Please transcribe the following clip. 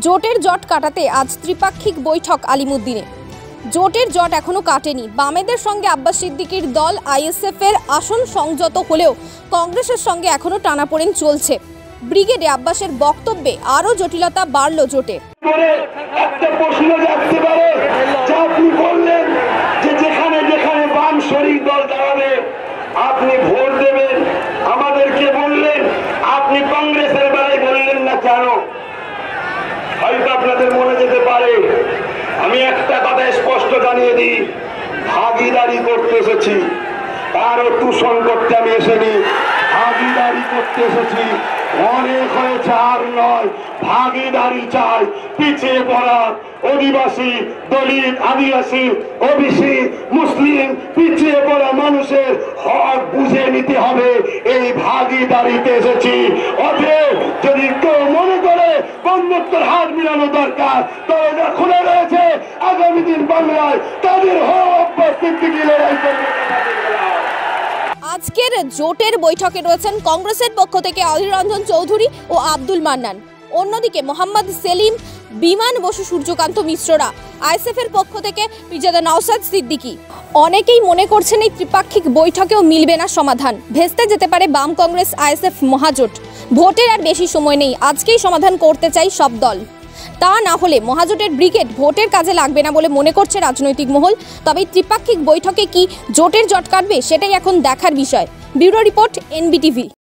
জোটের জট কাটাতে আজ ত্রিপাক্ষিক বৈঠক আলিমুদ্দিনে। জোটের জট এখনো কাটেনি। বামেদের সঙ্গে আব্বাস সিদ্দিকীর দল আইএসএফ এর আসন সংযত হলেও কংগ্রেসের সঙ্গে এখনো টানাপোড়েন চলছে। ব্রিগেডে আব্বাসের বক্তব্যে আরো জটিলতা বাড়ল জোটে। একটা প্রশ্ন জাগতে পারে যে আপনি বললেন যে যেখানে যেখানে বাম শরিক দল দাঁড়াবে আপনি ভোট দেবেন, আমাদেরকে বললেন, আপনি কংগ্রেসের বেলায় বললেন না কেন? হয়তো আপনাদের মনে যেতে পারে। আমি একটা কথা স্পষ্ট জানিয়ে দিই, ভাগিদারি করতে এসেছি, কারো দূষণ করতে আমি এসেছি, ভাগিদারি করতে এসেছি। অনেক হয়েছে, আর নয়, ভাগিদারি চাই। পিছিয়ে পড়া অধিবাসী, দলিত, আদিবাসী, ওবিসি, মুসলিম পিছিয়ে পড়া মানুষের হক বুঝে নিতে হবে, এই ভাগিদারিতে এসেছি। অতএব যদি কেউ মনে করে বন্ধুত্বের হাত মিলানো দরকার, দরজা খুলে রয়েছে। আগামী দিন বাংলায় তাদের হক আব্বাস সিদ্দিকী লড়াই করবে। আজকের জোটের বৈঠকে রয়েছেন কংগ্রেসের পক্ষ থেকে অধীর রঞ্জন চৌধুরী ও আব্দুল মান্নান। অন্যদিকে মোহাম্মদ সেলিম, বিমান বসু, সূর্যকান্ত মিশ্ররা। আইএসএফ এর পক্ষ থেকে পিজাদা নওশাদ সিদ্দিকী। অনেকেই মনে করছেন এই ত্রিপাক্ষিক বৈঠকেও মিলবে না সমাধান, ভেস্তে যেতে পারে বাম কংগ্রেস আইএসএফ মহাজোট। ভোটের আর বেশি সময় নেই, আজকেই সমাধান করতে চাই সব দল। তা না হলে মহাজোটের ব্রিগেড ভোটের কাজে লাগবে না বলে মনে করছে রাজনৈতিক মহল। তবে ত্রিপাক্ষিক বৈঠকে কি জোটের জট কাটবে সেটাই এখন দেখার বিষয়। Bureau report, NBTV.